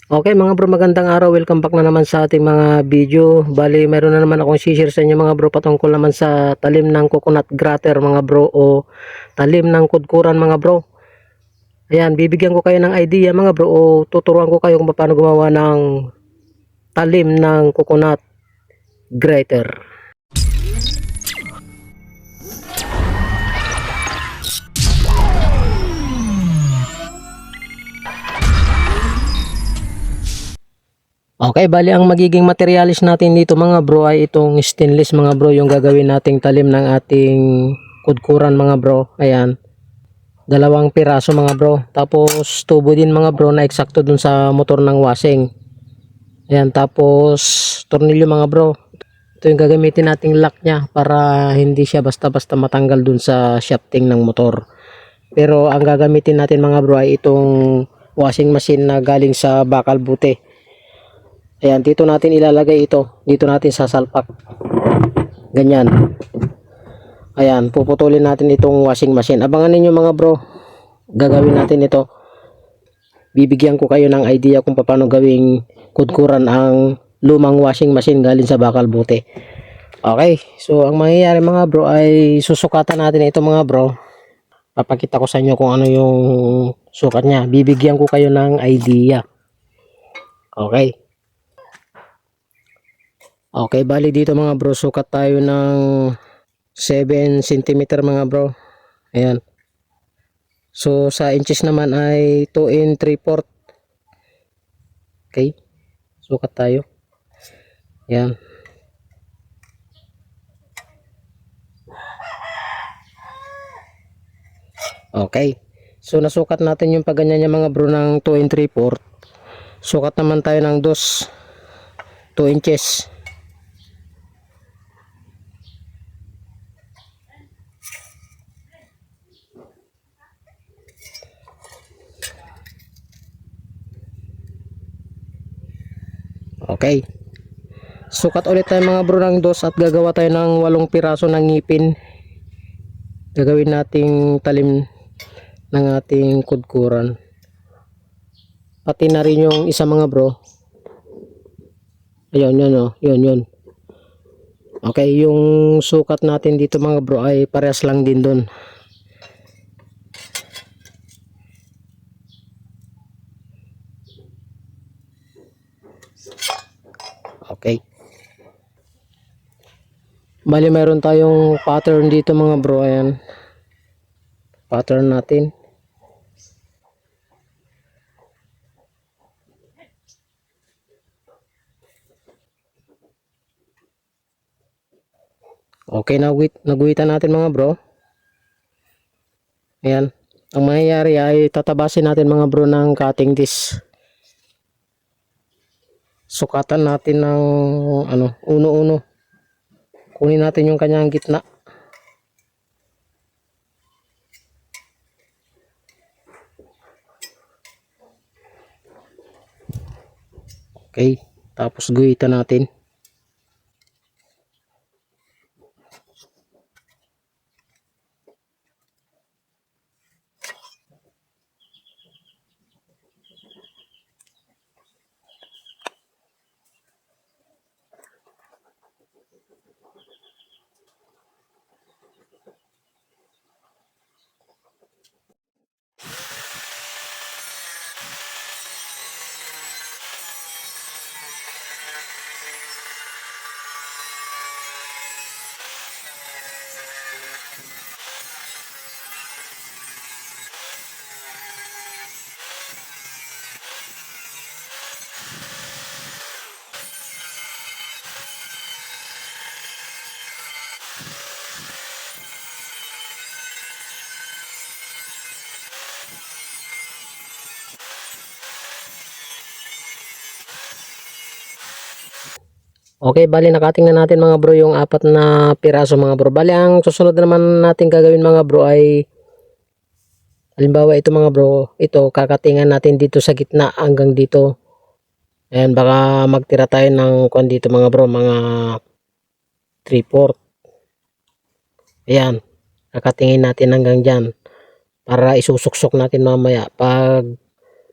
Okay mga bro, magandang araw. Welcome back na naman sa ating mga video. Bali, meron na naman akong share sa inyo mga bro patungkol naman sa talim ng coconut grater mga bro o talim ng kudkuran mga bro. Ayan, bibigyan ko kayo ng idea mga bro o tuturuan ko kayo kung paano gumawa ng talim ng coconut grater. Okay, bali ang magiging materialis natin dito mga bro ay itong stainless mga bro, yung gagawin nating talim ng ating kudkuran mga bro. Ayan. 2 piraso mga bro. Tapos tubo din mga bro na eksakto dun sa motor ng washing. Ayan, tapos tornilyo mga bro. Ito yung gagamitin nating lock niya para hindi siya basta-basta matanggal dun sa shafting ng motor. Pero ang gagamitin natin mga bro ay itong washing machine na galing sa bakal bute. Ayan, dito natin ilalagay ito. Dito natin sasalpak. Ganyan. Ayan, puputulin natin itong washing machine. Abangan ninyo mga bro. Gagawin natin ito. Bibigyan ko kayo ng idea kung paano gawing kudkuran ang lumang washing machine galing sa bakal bute. Okay, so ang mangyayari mga bro ay susukatan natin ito mga bro. Papakita ko sa inyo kung ano yung sukat niya. Bibigyan ko kayo ng idea. Okay. Okay, bali dito mga bro, sukat tayo ng 7 cm mga bro. Ayan. So sa inches naman ay 2 and 3/4. Okay. Sukat tayo. Ayan. Okay. So nasukat natin yung pagganyan niya mga bro ng 2 and 3/4. Sukat naman tayo ng 2 inches. Okay. Sukat ulit tayo mga bro ng 2 at gagawa tayo ng 8 piraso ng ngipin. Gagawin nating talim ng ating kudkuran. Pati na rin yung isa mga bro. Ayun, yun oh. Yun. Okay, yung sukat natin dito mga bro ay parehas lang din doon. Okay. Bali mayroon tayong pattern dito mga bro. Ayan. Pattern natin. Okay, naguhitan natin mga bro. Ayan. Ang mangyayari ay tatabasin natin mga bro ng cutting disc. Sukatan natin ng uno-uno. Kunin natin yung kanyang gitna. Okay, tapos guhitan natin. Okay, bali nakating na natin mga bro yung 4 na piraso mga bro. Bali ang susunod naman natin gagawin mga bro ay halimbawa ito mga bro, ito kakatingan natin dito sa gitna hanggang dito. Ayan, baka magtira tayo ng kung dito mga bro, mga 3/4. Ayan, kakatingin natin hanggang dyan para isusuksok natin mamaya pag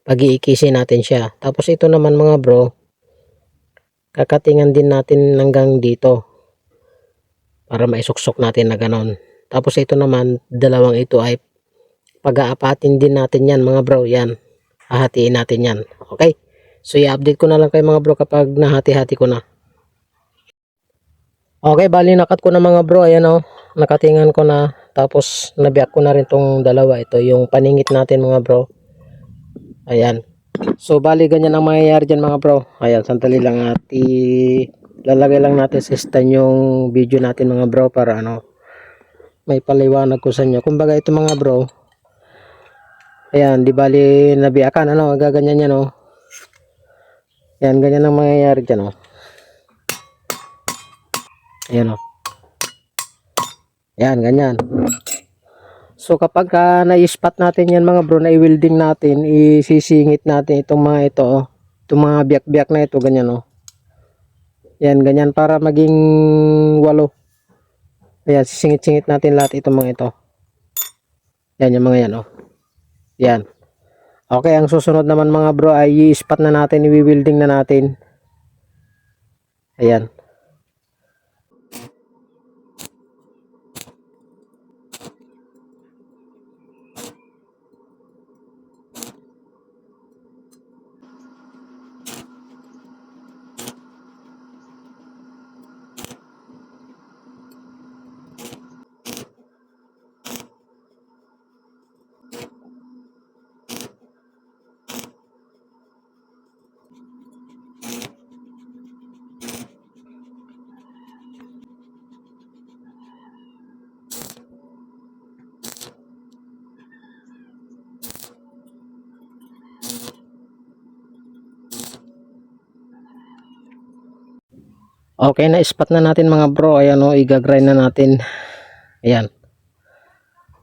pag-iikisin natin siya. Tapos ito naman mga bro, kakatingan din natin hanggang dito para maisuksok natin na ganon. Tapos ito naman, dalawang ito ay pag-aapatin din natin yan mga bro. Yan, hahatiin natin yan. Okay, so i-update ko na lang kayo mga bro kapag nahati-hati ko na. Okay, bali nakat ko na mga bro. Ayan o, nakatingan ko na. Tapos nabiyak ko na rin tong dalawa. Ito yung paningit natin mga bro. Ayan. So bali ganyan ang mangyayari dyan mga bro. Ayan, sandali lang at lalagay lang natin sa stand yung video natin mga bro para ano, may paliwanag ko sa inyo. Kumbaga ito mga bro, ayan, di bali nabiyakan, ano, gaganyan yan, oh. Ayan, ganyan ang mangyayari dyan, oh. Ayan, oh. Ayan, ganyan. So kapag na-spot natin yan mga bro, na i-welding natin, isisingit natin itong mga ito, oh. Itong mga biyak-biyak na ito, ganyan, oh. Ayan, ganyan para maging 8. Ayan, sisingit-singit natin lahat itong mga ito. Ayan, yung mga yan, oh. Ayan. Okay, ang susunod naman mga bro ay i-spot na natin, i-welding na natin. Ayan. Okay, na-spot na natin mga bro. Ayan o, i-grind na natin. Ayan.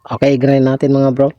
Okay, i-grind natin mga bro.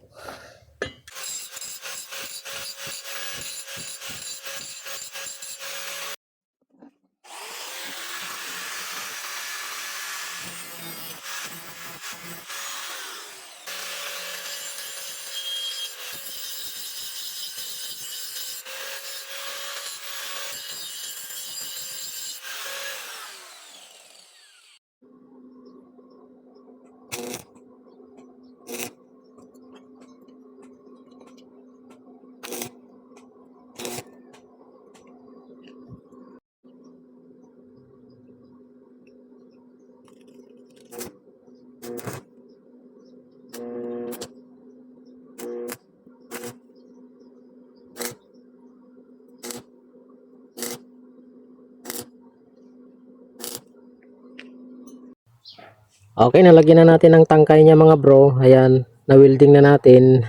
Okay, nalagyan na natin ang tangkay niya mga bro. Ayan, na-welding na natin.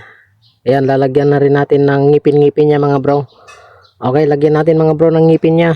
Ayan, lalagyan na rin natin ng ngipin-ngipin niya mga bro. Okay, lagyan natin mga bro ng ngipin niya.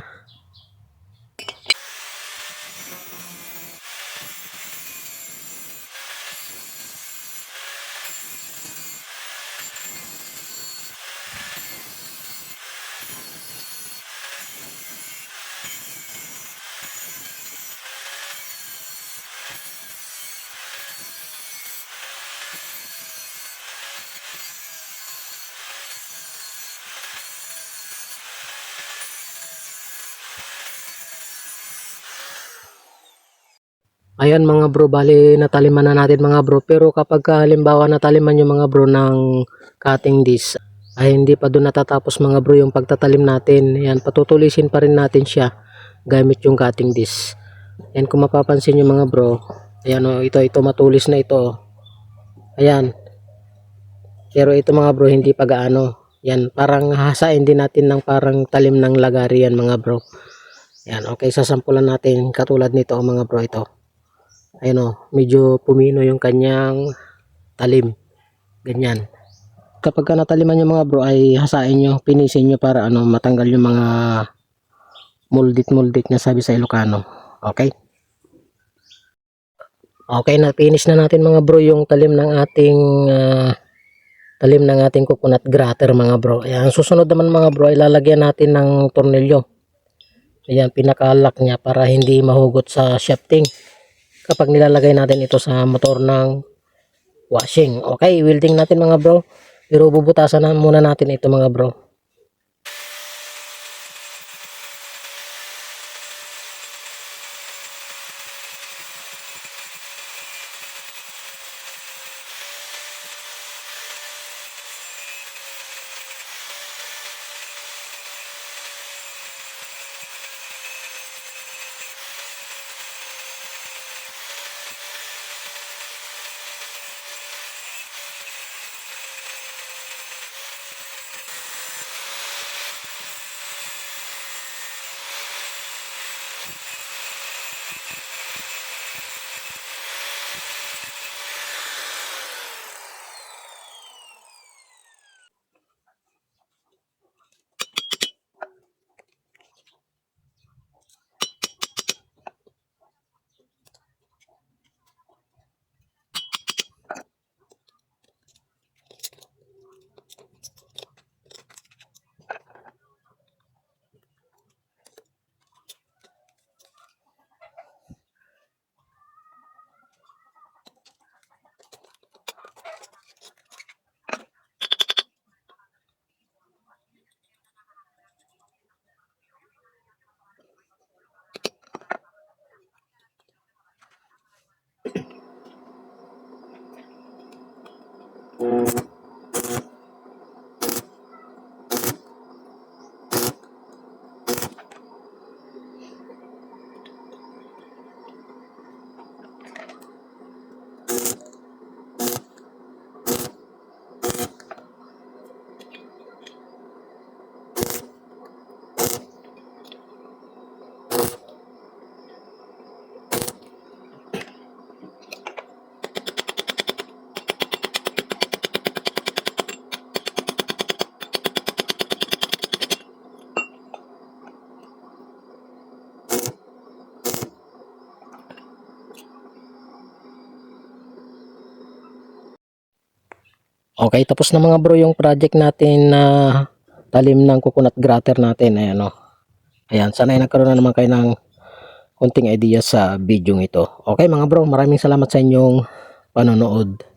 Ayan mga bro, bali nataliman na natin mga bro. Pero kapag halimbawa nataliman yung mga bro ng cutting disc, ay hindi pa doon natatapos mga bro yung pagtatalim natin. Ayan, patutulisin pa rin natin siya gamit yung cutting disc. Ayan, kung mapapansin nyo mga bro, ayan o, ito matulis na ito. Ayan. Pero ito mga bro, hindi pa gaano. Yan, parang hahasain din natin ng parang talim ng lagari yan mga bro. Yan, okay, sasampulan natin katulad nito mga bro ito. Ayan o, medyo pumino yung kanyang talim. Ganyan. Kapag ka nataliman yung mga bro ay hasain nyo, pinisin nyo para ano, matanggal yung mga muldit na sabi sa Ilocano. Okay? Okay, na finish na natin mga bro yung talim ng ating coconut grater mga bro. Ayan, susunod naman mga bro, ilalagyan natin ng tornilyo. Ayan, pinaka-lock niya para hindi mahugot sa shafting kapag nilalagay natin ito sa motor ng washing. Okay, welding natin mga bro. Pero bubutasan na muna natin ito mga bro. Okay, tapos na mga bro yung project natin na talim ng coconut grater natin. Ayan o. Ayan, sana ay nagkaroon na naman kayo ng konting idea sa video ito. Okay mga bro, maraming salamat sa inyong panonood.